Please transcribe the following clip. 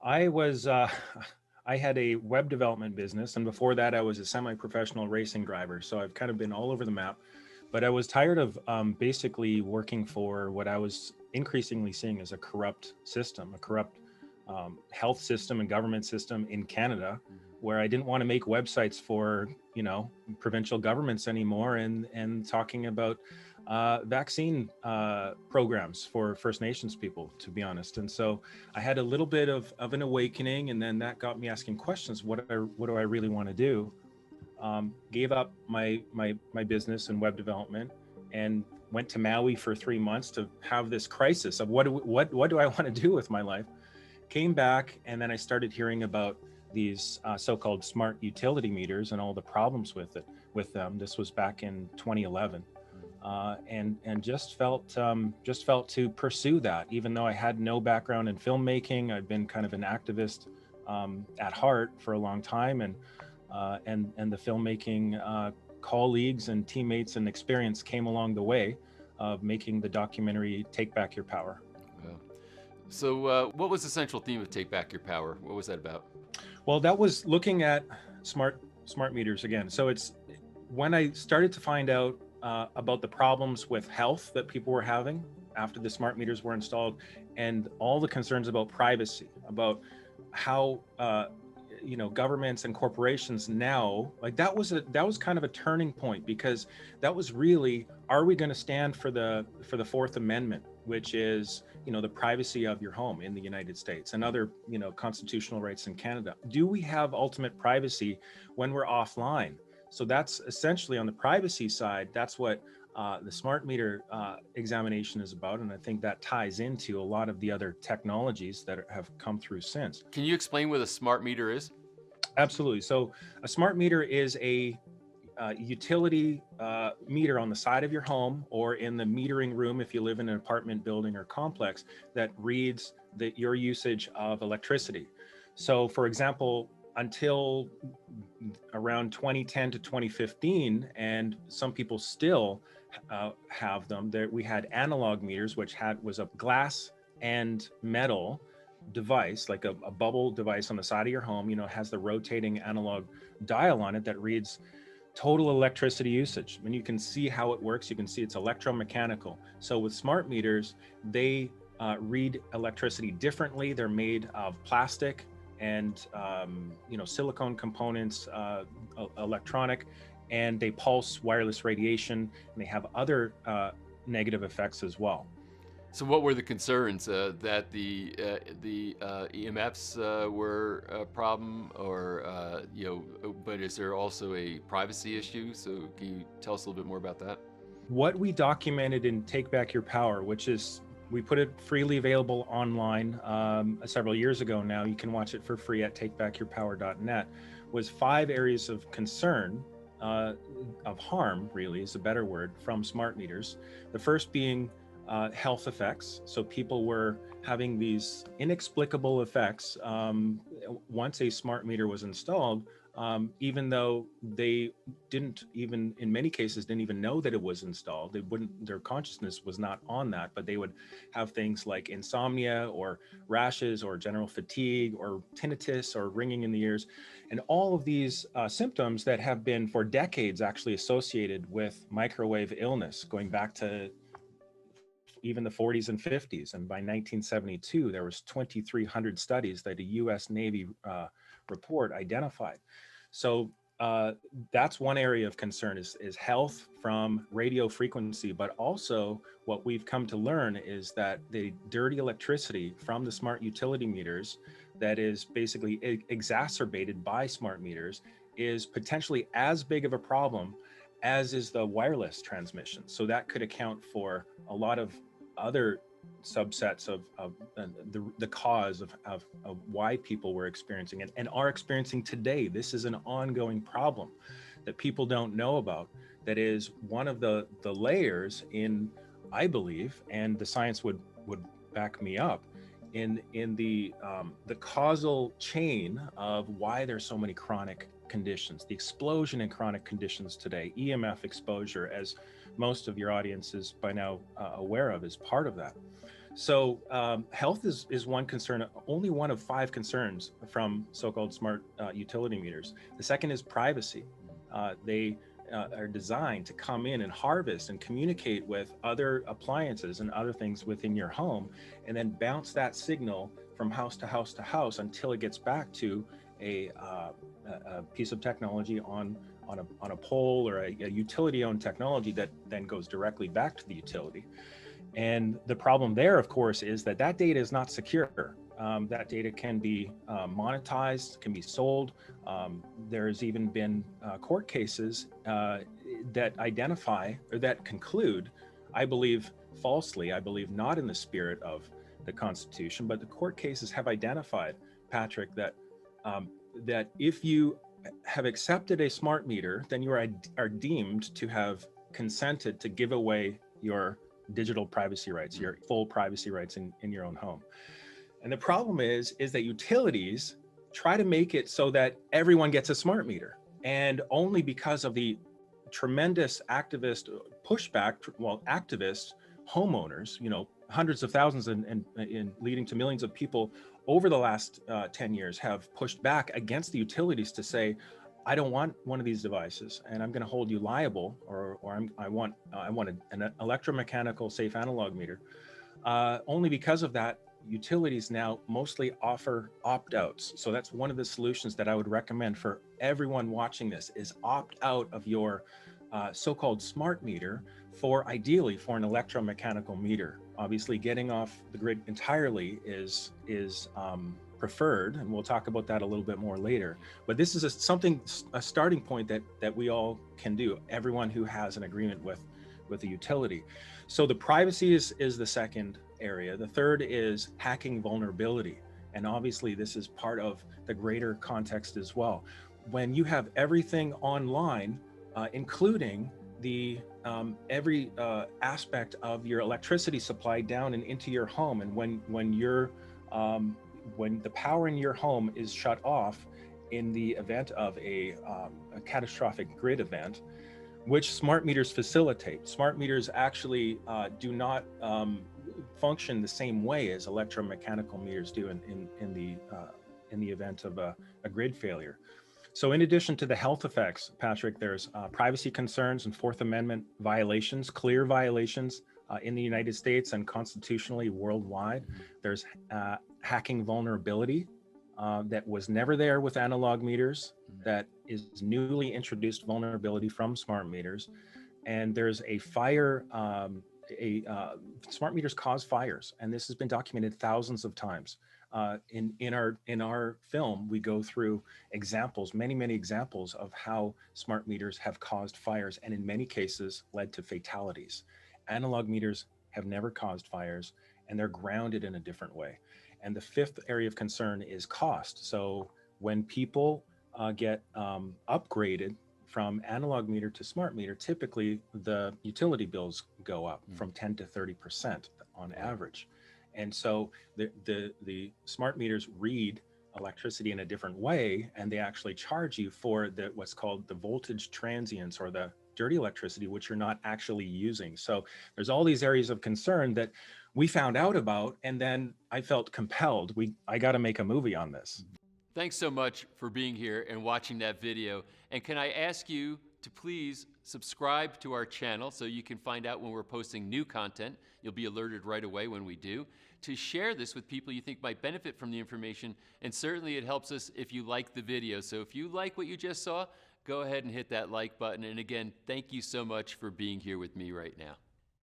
I was I had a web development business, and before that, I was a semi-professional racing driver. So I've kind of been all over the map. But I was tired of basically working for what I was increasingly seeing as a corrupt system, a corrupt health system and government system in Canada, where I didn't want to make websites for provincial governments anymore, and talking about vaccine programs for First Nations people, to be honest. And so I had a little bit of an awakening, and then that got me asking questions. What do I really want to do? Gave up my business and web development, and went to Maui for 3 months to have this crisis of what do I want to do with my life. Came back, and then I started hearing about these so-called smart utility meters and all the problems with them. This was back in 2011, and just felt to pursue that, even though I had no background in filmmaking. I've been kind of an activist at heart for a long time, and the filmmaking colleagues and teammates and experience came along the way of making the documentary Take Back Your Power. Wow. So, what was the central theme of Take Back Your Power? What was that about? Well, that was looking at smart meters again. So it's when I started to find out about the problems with health that people were having after the smart meters were installed, and all the concerns about privacy, about how governments and corporations now, like, that was kind of a turning point, because that was really, are we going to stand for the Fourth Amendment, which is the privacy of your home in the United States, and other constitutional rights in Canada? Do we have ultimate privacy when we're offline? So that's essentially, on the privacy side, that's what the smart meter examination is about, and I think that ties into a lot of the other technologies that have come through since. Can you explain what a smart meter is? Absolutely. So a smart meter is a utility meter on the side of your home, or in the metering room if you live in an apartment building or complex, that reads your usage of electricity. So, for example, until around 2010 to 2015, and some people still have them, there we had analog meters, which was a glass and metal device, like a bubble device on the side of your home. Has the rotating analog dial on it that reads total electricity usage. And you can see how it works. You can see it's electromechanical. So with smart meters, they read electricity differently. They're made of plastic and silicone components, electronic, and they pulse wireless radiation, and they have other negative effects as well. So, what were the concerns that the EMFs were a problem, or But is there also a privacy issue? So, can you tell us a little bit more about that? What we documented in Take Back Your Power, which is, we put it freely available online several years ago now. You can watch it for free at takebackyourpower.net. Was 5 areas of concern, of harm, really is a better word, from smart meters. The first being health effects. So people were having these inexplicable effects once a smart meter was installed, even though they didn't even, in many cases, didn't even know that it was installed. Their consciousness was not on that, but they would have things like insomnia, or rashes, or general fatigue, or tinnitus, or ringing in the ears. And all of these symptoms that have been for decades actually associated with microwave illness, going back to even the 40s and 50s. And by 1972, there was 2,300 studies that a U.S. Navy report identified. So that's one area of concern, is health from radio frequency. But also, what we've come to learn is that the dirty electricity from the smart utility meters, that is basically exacerbated by smart meters, is potentially as big of a problem as is the wireless transmission. So that could account for a lot of other subsets of the cause of why people were experiencing it and are experiencing today. This is an ongoing problem that people don't know about, that is one of the layers in, I believe, and the science would back me up, in the causal chain of why there's so many chronic conditions, the explosion in chronic conditions today. EMF exposure, as most of your audience is by now aware of, is part of that. So health is one concern, only one of 5 concerns from so-called smart utility meters. The second is privacy. They are designed to come in and harvest and communicate with other appliances and other things within your home, and then bounce that signal from house to house to house until it gets back to a piece of technology on a pole, or a utility-owned technology that then goes directly back to the utility. And the problem there, of course, is that that data is not secure. That data can be monetized, can be sold. There's even been court cases that identify, or that conclude, I believe falsely, I believe not in the spirit of the Constitution, but the court cases have identified, Patrick, that that if you have accepted a smart meter, then you are deemed to have consented to give away your digital privacy rights, your full privacy rights in your own home. And the problem is that utilities try to make it so that everyone gets a smart meter. And only because of the tremendous activist pushback, well, activists, homeowners, hundreds of thousands and leading to millions of people over the last 10 years have pushed back against the utilities to say, I don't want one of these devices, and I'm going to hold you liable, or I want an electromechanical safe analog meter. Only because of that, utilities now mostly offer opt-outs. So that's one of the solutions that I would recommend for everyone watching this, is opt out of your so-called smart meter ideally for an electromechanical meter. Obviously, getting off the grid entirely is preferred, and we'll talk about that a little bit more later. But this is a starting point that we all can do, everyone who has an agreement with the utility. So the privacy is the second area. The third is hacking vulnerability. And obviously this is part of the greater context as well. When you have everything online, including the every aspect of your electricity supply down and into your home, and when the power in your home is shut off in the event of a catastrophic grid event, which smart meters facilitate. Smart meters actually do not function the same way as electromechanical meters do in the event of a grid failure. So in addition to the health effects, Patrick, there's privacy concerns and Fourth Amendment violations, clear violations in the United States and constitutionally worldwide. There's hacking vulnerability that was never there with analog meters, that is newly introduced vulnerability from smart meters. And there's a fire, smart meters cause fires, and this has been documented thousands of times. In our film, we go through examples, many examples of how smart meters have caused fires, and in many cases led to fatalities. Analog meters have never caused fires, and they're grounded in a different way. And the fifth area of concern is cost. So when people get upgraded from analog meter to smart meter, typically the utility bills go up from 10 to 30% on average. And so the smart meters read electricity in a different way, and they actually charge you for what's called the voltage transients, or the dirty electricity, which you're not actually using. So there's all these areas of concern that we found out about, and then I felt compelled. I got to make a movie on this. Thanks so much for being here and watching that video. And can I ask you to please subscribe to our channel so you can find out when we're posting new content. You'll be alerted right away when we do. To share this with people you think might benefit from the information, and certainly it helps us if you like the video. So if you like what you just saw, go ahead and hit that like button. And again, thank you so much for being here with me right now.